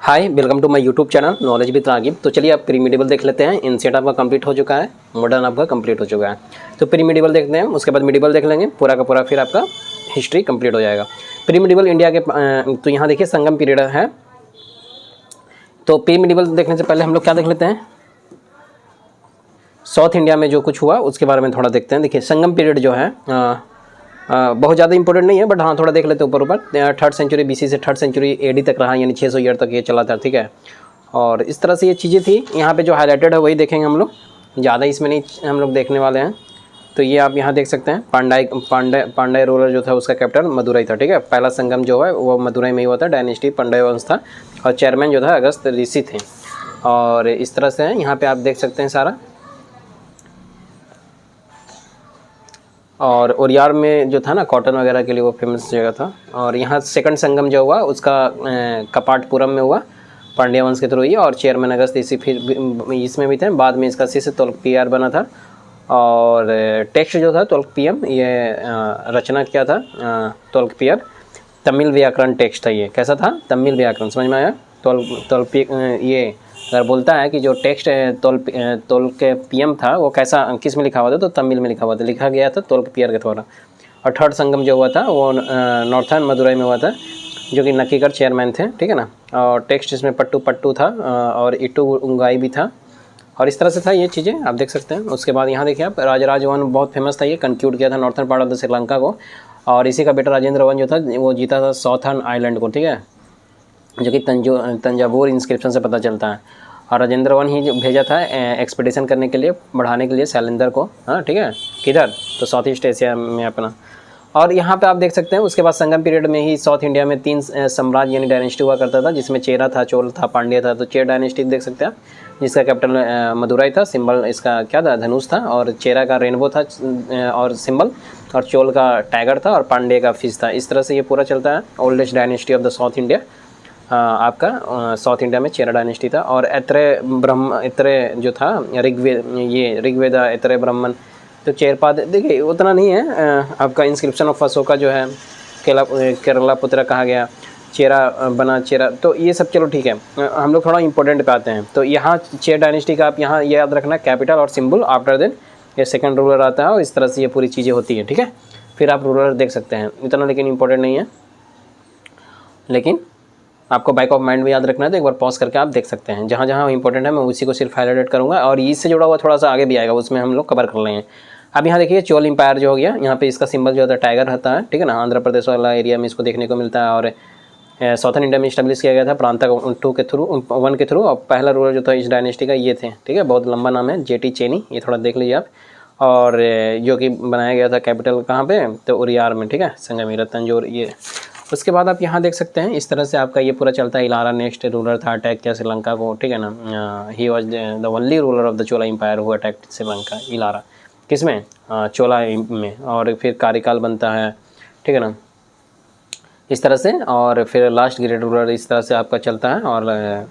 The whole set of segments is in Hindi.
Hi welcome to my YouTube channel knowledge with Ragib. तो चलिए आप प्री मिडिवल देख लेते हैं। इनसेट आपका कंप्लीट हो चुका है, मॉडर्न आपका कंप्लीट हो चुका है। तो प्री मिडिवल देखते हैं, उसके बाद मिडिवल देख लेंगे पूरा का पूरा, फिर आपका हिस्ट्री कंप्लीट हो जाएगा। प्री मिडिवल इंडिया के तो यहाँ देखिए संगम पीरियड है। तो प्री मिडिवल देखने से पहले हम लोग क्या देख लेते हैं, साउथ इंडिया में जो कुछ हुआ उसके बारे में थोड़ा देखते हैं। देखिए संगम पीरियड जो है बहुत ज़्यादा इंपॉर्टेंट नहीं है, बट हाँ थोड़ा देख लेते हैं ऊपर। 3rd सेंचुरी BC से 3rd सेंचुरी AD तक रहा, यानी 600 ईयर तक ये चला था, ठीक है। और इस तरह से ये चीज़ें थी। यहाँ पे जो हाईलाइटेड है वही देखेंगे हम लोग, ज़्यादा इसमें नहीं हम लोग देखने वाले हैं। तो ये आप यहाँ देख सकते हैं, पांड्या रूलर जो था उसका कैपिटल मदुरई था, ठीक है। पहला संगम जो है वो मदुरई में ही हुआ था, डायनेस्टी पांड्या वंश था, और चेयरमैन जो था अगस्त ऋषि थे। और इस तरह से है, यहाँ पर आप देख सकते हैं सारा। और ओरियार में जो था ना कॉटन वगैरह के लिए वो फेमस जगह था। और यहाँ सेकंड संगम जो हुआ उसका कपाटपुरम में हुआ, पांड्या वंश के थ्रू ही, और चेयरमैन अगस्त इसी फिर इसमें भी थे। बाद में इसका शिष्य तोल्कापियर बना था। और टेक्स्ट जो था तोल्कापियम, ये रचना किया था तोल्कापियर। तमिल व्याकरण टेक्स्ट था ये। कैसा था? तमिल व्याकरण, समझ में आया? ये अगर बोलता है कि जो टेक्स्ट तोल्कापियम था वो कैसा, किस में लिखा हुआ था, तो तमिल में लिखा हुआ था, लिखा गया था तोल्कापियर के द्वारा। और थर्ड संगम जो हुआ था वो नॉर्थर्न मदुरई में हुआ था, जो कि नक्कीगढ़ चेयरमैन थे, ठीक है ना। और टेक्स्ट इसमें पट्टू था, और इट्टू उंगाई भी था। और इस तरह से था ये चीज़ें, आप देख सकते हैं। उसके बाद यहाँ देखिए आप, राजराज वन बहुत फेमस था, ये कंक्लूड किया था northern part of the Sri Lanka को। और इसी का बेटा राजेंद्र वन जो था वो जीता था साउथर्न आइलैंड को, ठीक है, जो कि तंजावुर इंस्क्रिप्शन से पता चलता है। और राजेंद्र वन ही भेजा था एक्सपीडिशन करने के लिए, बढ़ाने के लिए शैलेंद्र को, हाँ ठीक है, किधर, तो साउथ ईस्ट एशिया में अपना। और यहाँ पे आप देख सकते हैं उसके बाद संगम पीरियड में ही साउथ इंडिया में 3 साम्राज्य यानी डायनेस्टी हुआ करता था, जिसमें चेरा था, चोल था, पांड्या था। तो चेर डायनेस्टी देख सकते हैं आप, जिसका कैपिटल मदुरई था, सिंबल इसका क्या था, धनुष था। और चेरा का रेनबो था और सिंबल, और चोल का टाइगर था, और पांड्या का फिश था। इस तरह से ये पूरा चलता है। Oldest dynasty of the south India आपका साउथ इंडिया में चेरा डायनेस्टी था। और ऐत्रेय जो था ऋग्वेद ऐत्रेय ब्राह्मण, तो चेरपाद देखिए उतना नहीं है। आपका इंस्क्रिप्शन ऑफ अशोका जो है केरला पुत्र कहा गया, चेरा बना चेरा, तो ये सब चलो ठीक है। हम लोग थोड़ा इंपॉर्टेंट पे आते हैं। तो यहाँ चेर डायनेस्टी का आप यहाँ ये याद रखना, कैपिटल और सिंबल, आफ्टर देन ये सेकंड रूलर आता है, और इस तरह से ये पूरी चीज़ें होती हैं, ठीक है। फिर आप रूलर देख सकते हैं, इतना लेकिन इंपॉर्टेंट नहीं है, लेकिन आपको बैक ऑफ माइंड में याद रखना है। तो एक बार पॉज करके आप देख सकते हैं, जहाँ जहाँ इंपॉर्टेंट है मैं उसी को सिर्फ हाईलाइट करूँगा, और इससे जुड़ा हुआ थोड़ा सा आगे भी आएगा, उसमें हम लोग कवर कर लेंगे। अब यहाँ देखिए चोल एम्पायर जो हो गया, यहाँ पे इसका सिंबल जो होता है टाइगर रहता है, ठीक है ना। आंध्र प्रदेश वाला एरिया में इसको देखने को मिलता है। और साउथर्न इंडिया में इस्टेब्लिश किया गया था प्रांता 1 के थ्रू। और पहला रूलर जो था इस डायनेस्टी का ये थे, ठीक है, बहुत लंबा नाम है, जेटी चेनी, ये थोड़ा देख लीजिए आप। और जो कि बनाया गया था कैपिटल कहाँ पे, तो उरियार में, ठीक है, संगमेर तंजौर ये। उसके बाद आप यहाँ देख सकते हैं, इस तरह से आपका ये पूरा चलता है। इलारा नेक्स्ट रूलर था, अटैक किया श्रीलंका को, ठीक है ना। He was the only ruler of the Chola empire who attack Sri Lanka. Elara किसमें, चोला में। और फिर कार्यकाल बनता है, ठीक है ना, इस तरह से। और फिर लास्ट ग्रेट रूलर इस तरह से आपका चलता है, और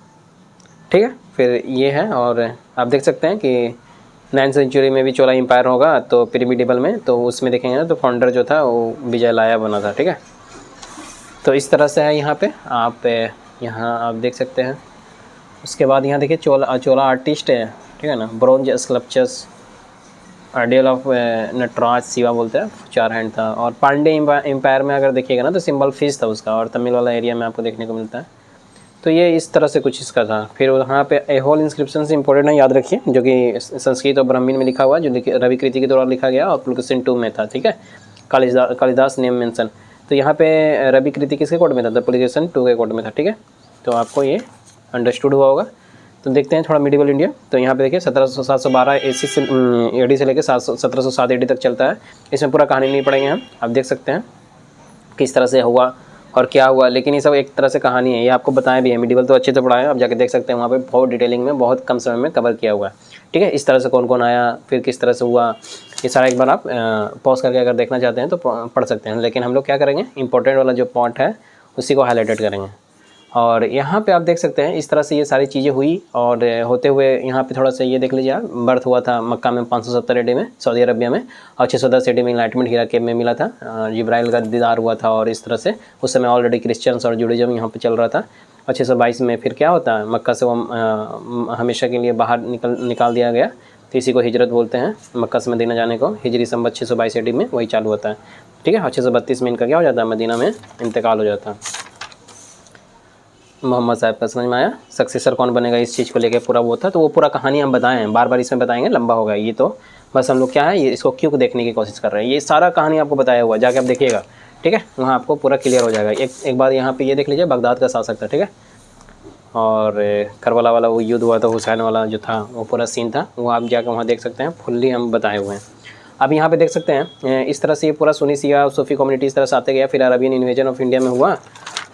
ठीक है, फिर ये है। और आप देख सकते हैं कि 9th सेंचुरी में भी चोला एम्पायर होगा, तो पिरामिडल में, तो उसमें देखेंगे ना, तो फाउंडर जो था वो विजयलाया बना था, ठीक है। तो इस तरह से है यहाँ पे आप, यहाँ आप देख सकते हैं। उसके बाद यहाँ देखिए चोला आर्टिस्ट है, ठीक है ना, bronze sculptures, ideal of Nataraja Shiva बोलते हैं, 4 हैंड था। और पांडे एम्पायर में अगर देखिएगा ना, तो सिंबल फिश था उसका, और तमिल वाला एरिया में आपको देखने को मिलता है। तो ये इस तरह से कुछ इसका था। फिर वहाँ पे एहोल इंस्क्रिप्शन से इंपॉर्टेंट है, याद रखिए, जो कि संस्कृत और ब्राह्मीण में लिखा हुआ, जो रवि कृति के द्वारा लिखा गया, और पुलकेशिन 2 में था, ठीक है, कालिदास नेम मेंशन। तो यहाँ पे रवि कृति किसके कोड में था, तो पुलकेशिन 2 के कोड में था, ठीक है। तो आपको ये अंडरस्टूड हुआ होगा। तो देखते हैं थोड़ा मिडिवल इंडिया। तो यहाँ पे देखिए 712 AC से AD से लेकर 1707 AD तक चलता है। इसमें पूरा कहानी नहीं पढ़ेंगे हम, आप देख सकते हैं किस तरह से हुआ और क्या हुआ, लेकिन ये सब एक तरह से कहानी है, ये आपको बताया भी है। मिडिवल तो अच्छे से पढ़ाया है, आप जाके देख सकते हैं, वहाँ पे बहुत डिटेलिंग में बहुत कम समय में कवर किया हुआ है, ठीक है। इस तरह से कौन कौन आया, फिर किस तरह से हुआ, ये सारा एक बार आप पॉज करके अगर देखना चाहते हैं तो पढ़ सकते हैं। लेकिन हम लोग क्या करेंगे, इंपॉर्टेंट वाला जो पॉइंट है उसी को हाईलाइटेड करेंगे। और यहाँ पे आप देख सकते हैं इस तरह से ये सारी चीज़ें हुई। और होते हुए यहाँ पे थोड़ा सा ये देख लीजिए आप, बर्थ हुआ था मक्का में 570 AD में, सऊदी अरबिया में। और 610 AD में इनलाइटमेंट हीरा केव में मिला था, जिब्राइल का दीदार हुआ था। और इस तरह से उस समय ऑलरेडी क्रिश्चियंस और जुडिज्म यहाँ पे चल रहा था। और 622 में फिर क्या होता है, मक्का से वो हमेशा के लिए बाहर निकाल दिया गया, तो इसी को हिजरत बोलते हैं। मक्का से मदीना जाने को हिजरी संवत 622 AD में वही चालू होता है, ठीक है। और 632 में इनका क्या हो जाता है, मदीना में इंतकाल हो जाता है। मोहम्मद साहब का समझ में आया। सक्सेसर कौन बनेगा इस चीज़ को लेकर पूरा वो था, तो वो पूरा कहानी हम बताएं हैं, बार बार इसमें बताएंगे, लंबा होगा ये, तो बस हम लोग क्या है ये इसको क्यों देखने की कोशिश कर रहे हैं। ये सारा कहानी आपको बताया हुआ, जाके आप देखिएगा, ठीक है, वहाँ आपको पूरा क्लियर हो जाएगा। एक बार यहाँ पे ये देख लीजिए, बगदाद का शासक था, ठीक है, और करबला वाला वो युद्ध हुआ था, हुसैन वाला जो था वो पूरा सीन था, वो आप जाकर वहाँ देख सकते हैं, फुल्ली हम बताए हुए हैं। अब यहाँ पे देख सकते हैं इस तरह से ये पूरा सुन्नी शिया सूफी कम्युनिटी इस तरह से आते गया। फिर अरबियन इन्वेजन ऑफ इंडिया में हुआ,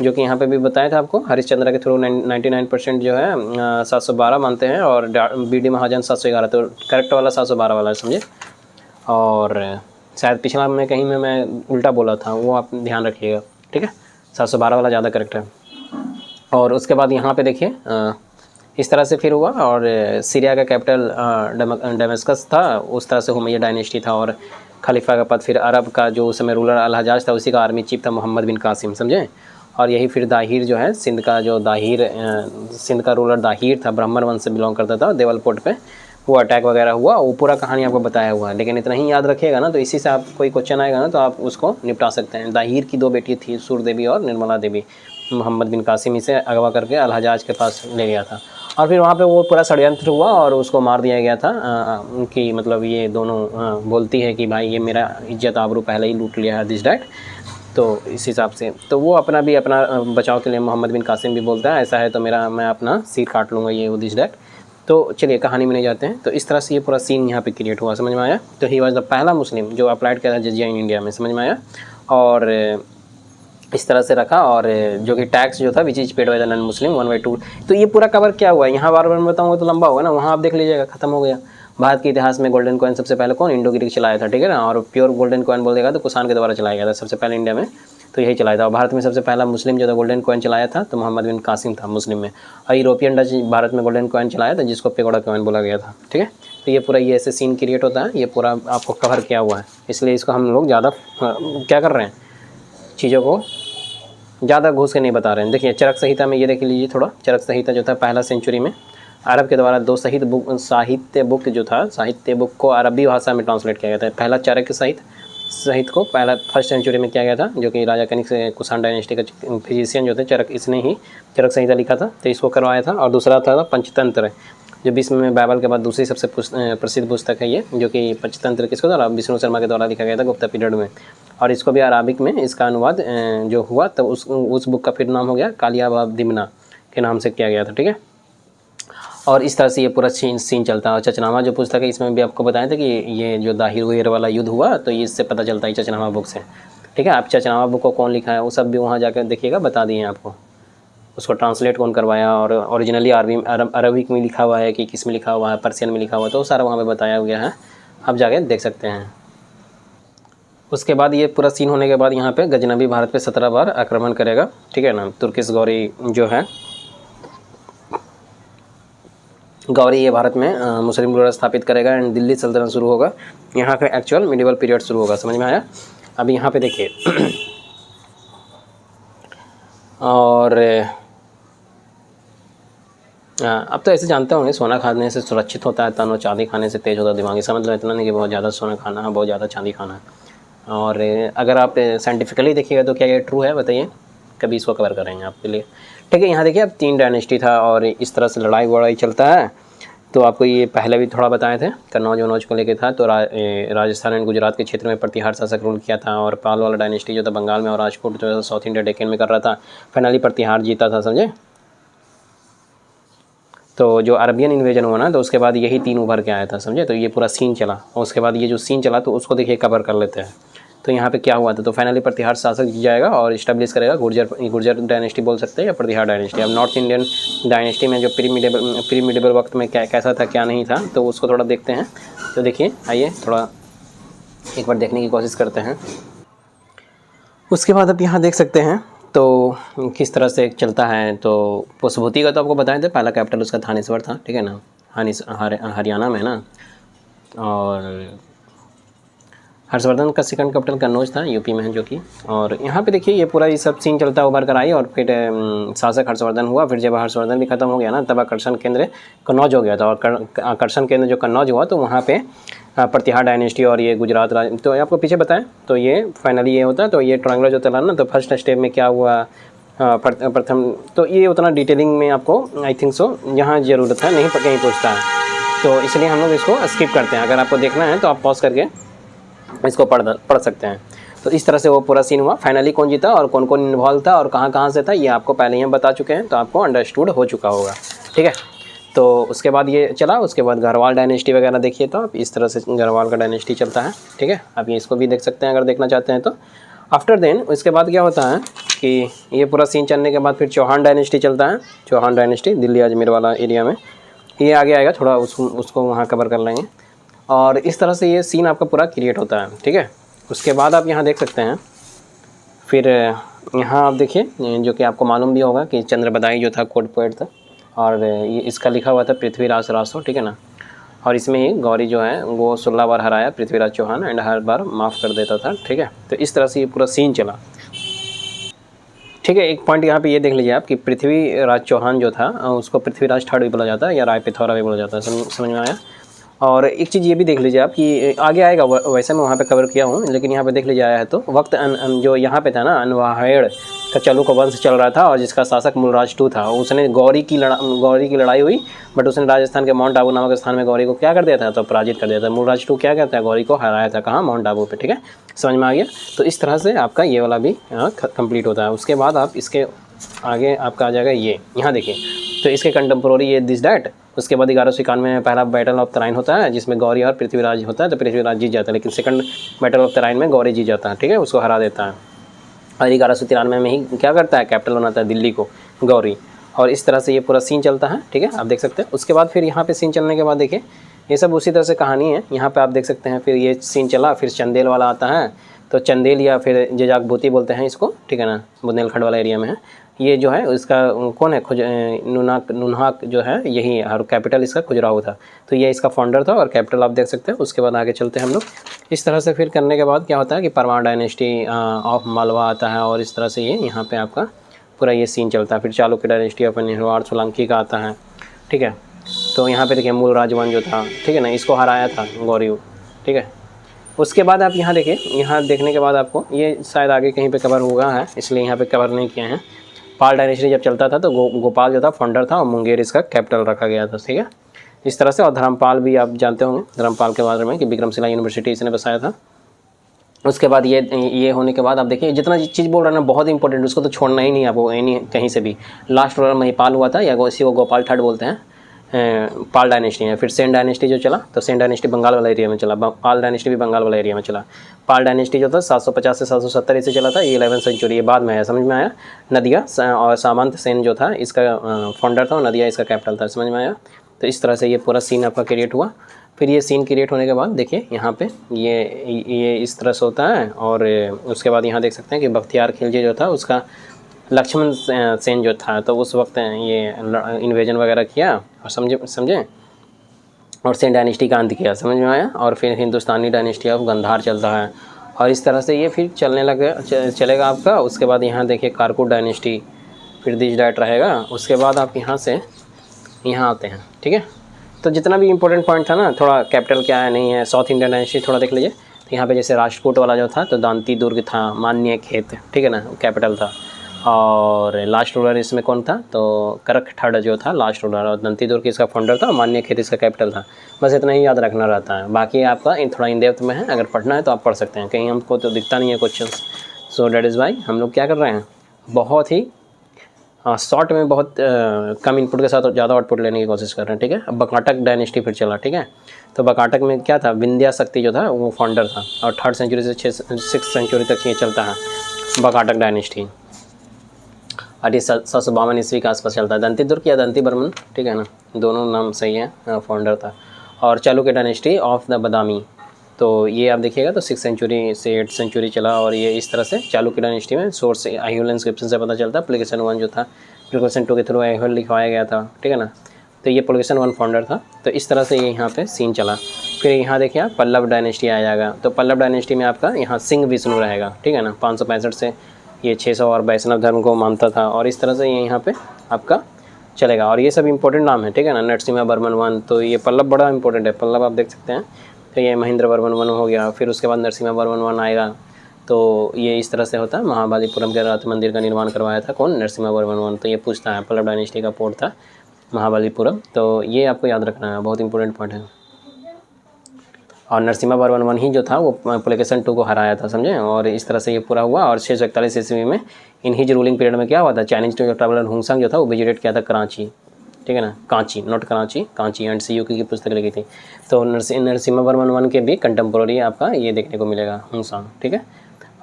जो कि यहाँ पे भी बताया था आपको, हरिश्चंद्र के थ्रू 99% जो है 712 मानते हैं, और BD महाजन 711, तो करेक्ट वाला 712 वाला समझे। और शायद पिछला में कहीं में मैं उल्टा बोला था, वो आप ध्यान रखिएगा, ठीक है, 712 वाला ज़्यादा करेक्ट है। और उसके बाद यहाँ पे देखिए इस तरह से फिर हुआ, और सीरिया का कैपिटल दमिश्कस था, उस तरह से हुमैया डायनेस्टी था, और खलीफा का पद फिर अरब का जो उस समय रूलर अल हजाज था, उसी का आर्मी चीफ था मोहम्मद बिन कासिम, समझे। और यही फिर दाहिर जो है सिंध का जो सिंध का रूलर दाहिर था, ब्राह्मण वंश से बिलोंग करता था, देवलकोट पे वो अटैक वगैरह हुआ, वो पूरा कहानी आपको बताया हुआ है। लेकिन इतना ही याद रखिएगा ना, तो इसी से आप कोई क्वेश्चन आएगा ना तो आप उसको निपटा सकते हैं। दाहिर की 2 बेटी थी, सूर देवी और निर्मला देवी, मोहम्मद बिन कासिम इसे अगवा करके अल हजाज के पास ले गया था, और फिर वहाँ पे वो पूरा षड्यंत्र हुआ और उसको मार दिया गया था। उनकी मतलब ये दोनों बोलती है कि भाई ये मेरा इज्जत आबरू पहले ही लूट लिया है दिस डैट, तो इस हिसाब से तो वो अपना बचाव के लिए मोहम्मद बिन कासिम भी बोलता है ऐसा है तो मैं अपना सिर काट लूँगा, ये वो दिस डैट। तो चलिए कहानी में नहीं जाते हैं। तो इस तरह से ये पूरा सीन यहाँ पे क्रिएट हुआ, समझ में आया। तो ही वॉज द पहला मुस्लिम जो अप्लाइड किया था जजिया इन इंडिया में, समझ में आया। और इस तरह से रखा, और जो कि टैक्स जो था which is paid by the non Muslim 1/2। तो ये पूरा कवर क्या हुआ है, यहाँ बार बार बताऊँगा तो लंबा होगा ना, वहाँ आप देख लीजिएगा, खत्म हो गया। भारत के इतिहास में गोल्डन कॉइन सबसे पहले कौन, इंडो ग्रीक चलाया था, ठीक है ना। और प्योर गोल्डन कॉइन बोल देगा तो कुषाण के द्वारा चलाया गया था सबसे पहले इंडिया में, तो यही चलाया था। और भारत में सबसे पहला मुस्लिम जो था गोल्डन कॉइन चलाया था तो मोहम्मद बिन कासिम था मुस्लिम में। और यूरोपियन डच भारत में गोल्डन कॉइन चलाया था जिसको पेगोडा कॉइन बोला गया था, ठीक है। तो ये पूरा ये ऐसे सीन क्रिएट होता है, ये पूरा आपको कवर किया हुआ है, इसलिए इसको हम लोग ज़्यादा क्या कर रहे हैं, चीज़ों को ज़्यादा घुस के नहीं बता रहे हैं। देखिए चरक संहिता में ये देख लीजिए थोड़ा, चरक संहिता जो था पहला सेंचुरी में अरब के द्वारा 2 साहित्य बुक जो था, साहित्य बुक को अरबी भाषा में ट्रांसलेट किया गया था। पहला चरक साहित्य को पहला 1st सेंचुरी में किया गया था, जो कि राजा कनिक से कुषाण डायनेस्टी का फिजिशियन जो थे चरक, इसने ही चरक संहिता लिखा था, तो इसको करवाया था। और दूसरा था पंचतंत्र, जो विश्व में बाइबल के बाद दूसरी सबसे प्रसिद्ध पुस्तक है ये, जो कि पंचतंत्र किसको द्वारा, विष्णु शर्मा के द्वारा लिखा गया था गुप्ता पीरियड में। और इसको भी अराबिक में इसका अनुवाद जो हुआ तब उस बुक का फिर नाम हो गया कालियाबादिमना के नाम से किया गया था, ठीक है। और इस तरह से ये पूरा सीन चलता है। और चचनामा जो पुस्तक है इसमें भी आपको बताया था कि ये जो दाहिर हुएर वाला युद्ध हुआ तो ये इससे पता चलता है चचनामा बुक से, ठीक है। आप चचनामा बुक को कौन लिखा है वो सब भी वहाँ जाकर देखिएगा, बता दिए आपको। उसको ट्रांसलेट कौन करवाया, और ओरिजिनली अरबिक में लिखा हुआ है कि किस में लिखा हुआ है, पर्शियन में लिखा हुआ है, तो सारा वहाँ पे बताया गया है, आप जाके देख सकते हैं। उसके बाद ये पूरा सीन होने के बाद यहाँ पे गजनबी भारत पे 17 बार आक्रमण करेगा, ठीक है ना। तुर्किश गौरी जो है गौरी ये भारत में मुस्लिम रूलर स्थापित करेगा एंड दिल्ली सल्तनत शुरू होगा। यहाँ का एक्चुअल मिडिवल पीरियड शुरू होगा, समझ में आया। अब यहाँ पे देखिए और अब तो ऐसे जानते होंगे सोना खाने से सुरक्षित होता है तन, और चांदी खाने से तेज होता है दिमाग। इसका मतलब इतना नहीं कि बहुत ज़्यादा सोना खाना है, बहुत ज़्यादा चांदी खाना है। और अगर आप साइंटिफिकली देखिएगा तो क्या ये ट्रू है, बताइए, कभी इसको कवर करेंगे आपके लिए, ठीक है। यहाँ देखिए अब 3 डायनेस्टी था और इस तरह से लड़ाई वड़ाई चलता है। तो आपको ये पहले भी थोड़ा बताए थे, कन्नौज वनौज को लेके था। तो राजस्थान एंड गुजरात के क्षेत्र में प्रतिहार शासक रूल किया था, और पाल वाला डायनेस्टी जो था बंगाल में, और राजपूत जो है साउथ इंडिया डेक्कन में कर रहा था। फाइनली प्रतिहार जीता था, समझे। तो जो अरबियन इन्वेजन हुआ ना, तो उसके बाद यही 3 उभर के आया था, समझे। तो ये पूरा सीन चला, और उसके बाद ये जो सीन चला तो उसको देखिए कवर कर लेते हैं। तो यहाँ पे क्या हुआ था, तो फाइनली प्रतिहार शासक जीत जाएगा और इस्टेब्लिश करेगा गुर्जर डायनेस्टी बोल सकते हैं या प्रतिहार डायनेस्टी। अब नॉर्थ इंडियन डायनेस्टी में जो प्री मिडिवल वक्त में क्या कैसा था क्या नहीं था, तो उसको थोड़ा देखते हैं। तो देखिए आइए थोड़ा एक बार देखने की कोशिश करते हैं। उसके बाद अब यहाँ देख सकते हैं तो किस तरह से चलता है। तो पुष्पभूति का तो आपको बताए थे, पहला कैपिटल उसका थानेश्वर था, ठीक है ना, हरियाणा में ना। और हर्षवर्धन का सेकंड कैपिटल कन्नौज था, यूपी में है जो कि। और यहाँ पे देखिए ये पूरा ये सब सीन चलता उभर कर आई और फिर शासक हर्षवर्धन हुआ। फिर जब हर्षवर्धन भी खत्म हो गया ना, तब आकर्षण केंद्र कन्नौज हो गया था। और आकर्षण केंद्र जो कन्नौज हुआ तो वहाँ पे प्रतिहार डायनेस्टी और ये गुजरात राज, तो आपको पीछे बताएं तो ये फाइनली ये होता है। तो ये ट्रायंगुलर जो चला ना, तो फर्स्ट स्टेप में क्या हुआ प्रथम, तो ये उतना डिटेलिंग में आपको आई थिंक सो यहाँ ज़रूरत है नहीं, कहीं पूछता है, तो इसलिए हम लोग इसको स्किप करते हैं। अगर आपको देखना है तो आप पॉज करके इसको पढ़ सकते हैं। तो इस तरह से वो पूरा सीन हुआ। फाइनली कौन जीता और कौन कौन इन्वॉल्व था और कहाँ से था, ये आपको पहले ही हम बता चुके हैं, तो आपको अंडरस्टूड हो चुका होगा, ठीक है। तो उसके बाद ये चला, उसके बाद गढ़वाल डायनेस्टी वगैरह देखिए, तो आप इस तरह से गढ़वाल का डायनेस्टी चलता है, ठीक है। आप ये इसको भी देख सकते हैं अगर देखना चाहते हैं तो। आफ्टर देन उसके बाद क्या होता है कि ये पूरा सीन चलने के बाद फिर चौहान डायनेस्टी चलता है। चौहान डायनेस्टी दिल्ली अजमेर वाला एरिया में, ये आगे आएगा थोड़ा, उसको वहाँ कवर कर लेंगे। और इस तरह से ये सीन आपका पूरा क्रिएट होता है, ठीक है। उसके बाद आप यहाँ देख सकते हैं, फिर यहाँ आप देखिए जो कि आपको मालूम भी होगा कि चंद्रबदाई जो था कोड पोएट था, और ये इसका लिखा हुआ था पृथ्वीराज रासो, ठीक है ना। और इसमें ही गौरी जो है वो 16 बार हराया पृथ्वीराज चौहान एंड हर बार माफ़ कर देता था, ठीक है। तो इस तरह से ये पूरा सीन चला, ठीक है। एक पॉइंट यहाँ पे ये देख लीजिए आप कि पृथ्वीराज चौहान जो था उसको पृथ्वीराज थर्ड भी बोला जाता है या राय पिथौरा भी बोला जाता है, समझ में आया। और एक चीज़ ये भी देख लीजिए आप कि आगे आएगा, वैसे मैं वहाँ पे कवर किया हूँ, लेकिन यहाँ पे देख लीजिए आया है तो वक्त जो यहाँ पे था ना, अनवाहेड़ का चालुक वंश चल रहा था और जिसका शासक मूलराज टू था, उसने गौरी की लड़ाई हुई, बट उसने राजस्थान के माउंट आबू नामक स्थान में गौरी को क्या कर दिया था, तो पराजित कर दिया था। मूलराज टू क्या कहता है, गौरी को हराया था, कहाँ, माउंट आबू पे, ठीक है। समझ में आ गया। तो इस तरह से आपका ये वाला भी कंप्लीट होता है। उसके बाद आप इसके आगे आपका आ जाएगा ये, यहाँ देखिए, तो इसके कंटेम्प्रोरी ये दिस डैट। उसके बाद 1191 में पहला बैटल ऑफ तराइन होता है जिसमें गौरी और पृथ्वीराज होता है, तो पृथ्वीराज जीत जाता है, लेकिन सेकंड बैटल ऑफ तराइन में गौरी जीत जाता है, ठीक है, उसको हरा देता है। और 1193 में ही क्या करता है, कैपिटल बनाता है दिल्ली को गौरी। और इस तरह से ये पूरा सीन चलता है, ठीक है, आप देख सकते हैं। उसके बाद फिर यहाँ पे सीन चलने के बाद देखिए ये सब उसी तरह से कहानी है। यहाँ पे आप देख सकते हैं फिर ये सीन चला, फिर चंदेल वाला आता है, तो चंदेल या फिर जेजाकभूति बोलते हैं इसको, ठीक है ना, बुंदेलखंड वाला एरिया में है। ये जो है इसका कौन है, नुनहाक जो है यही, और कैपिटल इसका खुजराहो था, तो ये इसका फाउंडर था और कैपिटल आप देख सकते हैं। उसके बाद आगे चलते हैं हम लोग। इस तरह से फिर करने के बाद क्या होता है कि परमार डायनेस्टी ऑफ मालवा आता है, और इस तरह से ये यहाँ पे आपका पूरा ये सीन चलता है। फिर चालुक्य डायनेस्टी ऑफ निरवाड़ सोलंकी का आता है, ठीक है। तो यहाँ पे देखिए मूल राजवन जो था, ठीक है ना, इसको हराया था गौरी, ठीक है। उसके बाद आप यहाँ देखिए, यहाँ देखने के बाद आपको ये शायद आगे कहीं पे कवर हुआ है, इसलिए यहाँ पे कवर नहीं किए हैं। पाल डायनेस्टी जब चलता था तो गोपाल जो था फाउंडर था और मुंगेर इसका कैपिटल रखा गया था, ठीक है, इस तरह से। और धर्मपाल भी आप जानते होंगे धर्मपाल के बारे में कि विक्रमशिला यूनिवर्सिटी इसने बसाया था। उसके बाद ये होने के बाद आप देखिए जितना चीज़ बोल रहा है ना बहुत इंपॉर्टेंट, उसको तो छोड़ना ही नहीं आपको कहीं से भी। लास्ट रूलर महिपाल हुआ था, या इसी को गोपाल थर्ड बोलते हैं, पाल डायनेस्टी है। फिर सेन डायनेस्टी जो चला, तो सेन डायनेस्टी बंगाल वाला एरिया में चला, पाल डायनेस्टी भी बंगाल वाला एरिया में चला। पाल डायनेस्टी जो था 750 से 770 से चला था, ये 11वीं सेंचुरी, ये बाद में आया, समझ में आया। नदिया और सामंत सेन जो था इसका फाउंडर था और नदिया इसका कैपिटल था, समझ में आया। तो इस तरह से ये पूरा सीन आपका क्रिएट हुआ। फिर ये सीन क्रिएट होने के बाद देखिए यहाँ पे ये इस तरह से होता है। और उसके बाद यहाँ देख सकते हैं कि बख्तियार खिलजी जो था उसका लक्ष्मण सेन जो था, तो उस वक्त ये इन्वेजन वगैरह किया और समझे और सेन डायनेस्टी का अंत किया, समझ में आया। और फिर हिंदुस्तानी डायनेस्टी ऑफ गंधार चलता है, और इस तरह से ये फिर चलेगा आपका। उसके बाद यहाँ देखिए कारकुट डायनेस्टी, फिर दिस डाइट रहेगा। उसके बाद आप यहाँ से यहाँ आते हैं, ठीक है। तो जितना भी इंपॉर्टेंट पॉइंट था ना, थोड़ा कैपिटल क्या है नहीं है, साउथ इंडियन डायनेस्टी थोड़ा देख लीजिए। तो यहाँ पे जैसे राष्ट्रकूट वाला जो था तो दांती दुर्ग था, मान्य खेत, ठीक है ना, कैपिटल था। और लास्ट रूलर इसमें कौन था, तो करक ठड जो था लास्ट रूलर, और दंती दुर्ग इसका फाउंडर था, मान्य खेत इसका कैपिटल था। बस इतना ही याद रखना रहता है, बाकी आपका थोड़ा इन डेप्थ में है, अगर पढ़ना है तो आप पढ़ सकते हैं, कहीं हमको तो दिखता नहीं है question. So that is why हम लोग क्या कर रहे हैं, बहुत ही शॉर्ट में बहुत कम इनपुट के साथ ज़्यादा आउटपुट लेने की कोशिश कर रहे हैं, ठीक है। अब बकाटक डायनेस्टी फिर चला, ठीक है। तो बकाटक में क्या था, विंध्या शक्ति जो था वो फाउंडर था, और 3rd सेंचुरी से 6th सेंचुरी तक ये चलता है बकाटक डायनेस्टी। और ये 752 ईस्वी के आसपास चलता है। दंती दुर्ग या दंती बर्मन, ठीक है ना, दोनों नाम सही है, फाउंडर था। और चालुक्य डायनेस्टी ऑफ द बदामी, तो ये आप देखिएगा तो 6th सेंचुरी से 8th सेंचुरी चला। और ये इस तरह से चालुक्य डायनेस्टी में सोर्स आईहोल इंस्क्रिप्शन से पता चलता है। पुलकेशन 1 जो था पुलकेशन 2 के थ्रू आईहोल लिखवाया गया था, ठीक है ना। तो ये पुलकेशन 1 फाउंडर था। तो इस तरह से ये यहाँ पे सीन चला। फिर यहाँ देखिए आप पल्लव डायनेस्टी आ जाएगा। तो पल्लव डायनेस्टी में आपका यहाँ सिंह विष्णु रहेगा, ठीक है ना। 565 से ये 600 और वैष्णव धर्म को मानता था, और इस तरह से ये यहाँ पे आपका चलेगा। और ये सब इंपॉर्टेंट नाम है, ठीक है ना। नरसिम्हा वर्मन 1, तो ये पल्लव बड़ा इंपॉर्टेंट है, पल्लव आप देख सकते हैं। तो ये महेंद्र वर्मन 1 हो गया, फिर उसके बाद नरसिम्हा वर्मन 1 आएगा। तो ये इस तरह से होता है। महाबलीपुरम के रथ मंदिर का निर्माण करवाया था कौन? नरसिम्हा वर्मन 1। तो ये पूछता है, पल्लव डायनेस्टी का पोर्ट था महाबलीपुरम। तो ये आपको याद रखना है, बहुत इंपॉर्टेंट पॉइंट है। और नरसिम्हा वर्मन 1 ही जो था वो पुलकेशन 2 को हराया था, समझे। और इस तरह से ये पूरा हुआ। और 641 ईस्वी में इन ही रूलिंग पीरियड में क्या हुआ था, चाइनीज ट्रैवलर हुंगसांग जो था वो विजिट किया था कराची, ठीक है ना। कांची, नॉट कराची, कांची। एंड सी की पुस्तक लिखी थी। तो नरसिम्हा वर्मन 1 के भी कंटेम्पोररी आपका ये देखने को मिलेगा, हुंगसांग, ठीक है।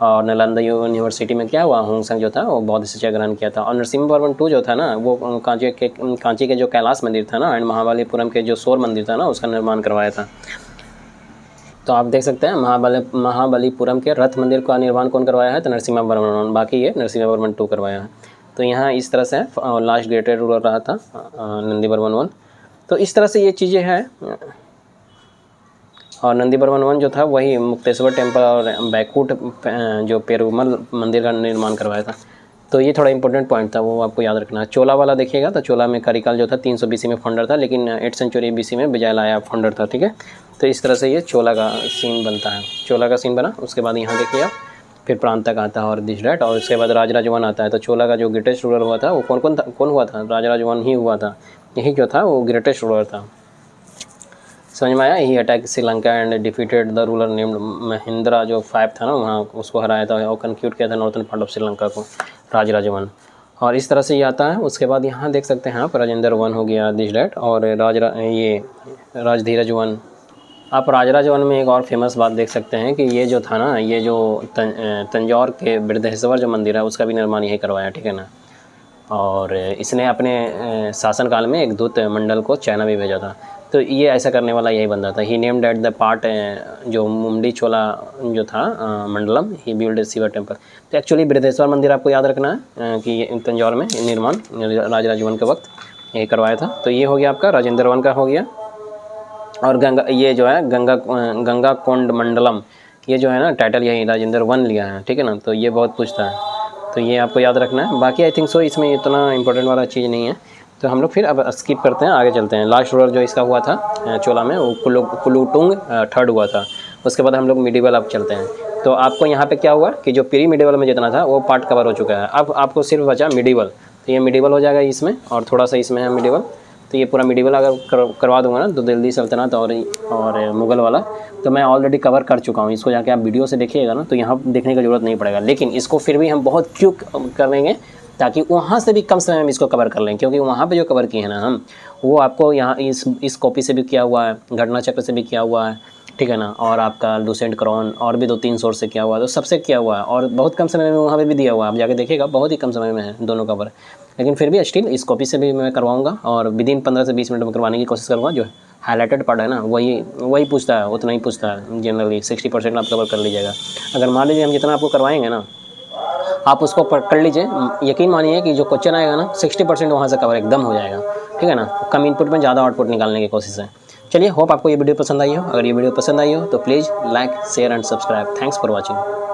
और नालंदा यूनिवर्सिटी में क्या हुआ, हुंगसांग जो था वो बौद्ध शिक्षा ग्रहण किया था। और नरसिम्हा वर्मन 2 जो था ना वो कांची के जो कैलाश मंदिर था ना, एंड महाबलीपुरम के जो शोर मंदिर था ना, उसका निर्माण करवाया था। तो आप देख सकते हैं महाबलीपुरम के रथ मंदिर का निर्माण कौन करवाया है, तो नरसिम्हा वर्मन 1, बाकी ये नरसिम्हा वर्मन 2 करवाया है। तो यहाँ इस तरह से लास्ट ग्रेटेड रूलर रहा था नंदी वर्मन 1। तो इस तरह से ये चीज़ें हैं। और नंदी वर्मन 1 जो था वही मुक्तेश्वर टेम्पल और बैकुंठ जो पेरुमल मंदिर का निर्माण करवाया था। तो ये थोड़ा इंपॉर्टेंट पॉइंट था, वो आपको याद रखना है। चोला वाला देखिएगा तो चोला में करिकाल जो था 300 BC में फाउंडर था, लेकिन 8th सेंचुरी BC में विजयलाया फाउंडर था, ठीक है। तो इस तरह से ये चोला का सीन बनता है, चोला का सीन बना। उसके बाद यहाँ देखिए आप, फिर प्रांत तक आता है और दिस डैट। और उसके बाद राजराज 1 आता है। तो चोला का जो ग्रेटेस्ट रूलर हुआ था वो कौन हुआ था, राजराज 1 ही हुआ था। यही जो था वो ग्रेटेस्ट रूलर था, समझ में आया। He attack Sri Lanka and defeated the ruler named Mahendra जो 5 था ना, वहाँ उसको हराया था और कंक्यूट किया था नॉर्थन पार्ट ऑफ श्रीलंका को, राजराज 1। और इस तरह से ये आता है। उसके बाद यहाँ देख सकते हैं आप राजेंद्र 1 हो गया, दिस डैट। और ये राजधीरज 1। आप राजराज 1 में एक और फेमस बात देख सकते हैं कि ये जो था ना, ये जो तंजौर के बृहदेश्वर जो मंदिर है उसका भी निर्माण यही करवाया, ठीक है ना। और इसने अपने शासनकाल में एक दूत मंडल को चाइना भी भेजा था। तो ये ऐसा करने वाला यही बंदा था। ही नेम्ड एट द पार्ट जो मुंडी चोला जो था मंडलम, ही बिल्ड शिवा टेम्पल। तो एक्चुअली बृहदेश्वर मंदिर आपको याद रखना है कि तंजौर में निर्माण राजराज 1 के वक्त ये करवाया था। तो ये हो गया आपका राजेंद्र 1 का हो गया। और गंगा, ये जो है गंगा कोंड मंडलम, ये जो है ना टाइटल यही राजेंद्र 1 लिया है, ठीक है ना। तो ये बहुत पूछता है, तो ये आपको याद रखना है। बाकी आई थिंक सो इसमें इतना इंपॉर्टेंट वाला चीज़ नहीं है। तो हम लोग फिर अब स्किप करते हैं, आगे चलते हैं। लास्ट रूलर जो इसका हुआ था चोला में वो कुलुटुंग 3rd हुआ था। उसके बाद हम लोग मिडिवल अब चलते हैं। तो आपको यहाँ पे क्या हुआ कि जो प्री मिडिवल में जितना था वो पार्ट कवर हो चुका है। अब आपको सिर्फ बचा मिडिवल। तो ये मिडिवल हो जाएगा इसमें, और थोड़ा सा इसमें है मिडिवल। तो ये पूरा मिडिवल अगर करवा दूंगा ना, तो दिल्ली सल्तनत और मुग़ल वाला तो मैं ऑलरेडी कवर कर चुका हूँ। इसको जाके आप वीडियो से देखिएगा ना, तो यहाँ देखने की ज़रूरत नहीं पड़ेगा। लेकिन इसको फिर भी हम बहुत क्विक करेंगे ताकि वहाँ से भी कम समय में इसको कवर कर लें, क्योंकि वहाँ पे जो कवर किए हैं ना हम, वो आपको यहाँ इस कॉपी से भी किया हुआ है, घटना चक्र से भी किया हुआ है, ठीक है ना। और आपका लूसेंट क्रॉन और भी 2-3 सोर्स से किया हुआ है, तो सबसे किया हुआ है। और बहुत कम समय में वहाँ पे भी दिया हुआ है, आप जाके देखिएगा, बहुत ही कम समय में है दोनों कवर। लेकिन फिर भी स्टिल इस कॉपी से भी मैं करवाऊँगा, और विदिन 15 से 20 मिनट में करवाने की कोशिश करूँगा। जो हाईलाइटेड पार्ट है ना वही पूछता है, उतना ही पूछता है जनरली। 60% आप कवर कर लीजिएगा। अगर मान लीजिए हम जितना आपको करवाएंगे ना, आप उसको कर लीजिए, यकीन मानिए कि जो क्वेश्चन आएगा ना 60% वहाँ से कवर एकदम हो जाएगा, ठीक है ना। कम इनपुट में ज़्यादा आउटपुट निकालने की कोशिश है। चलिए, होप आपको ये वीडियो पसंद आई हो। अगर ये वीडियो पसंद आई हो तो please like, share and subscribe. Thanks for watching.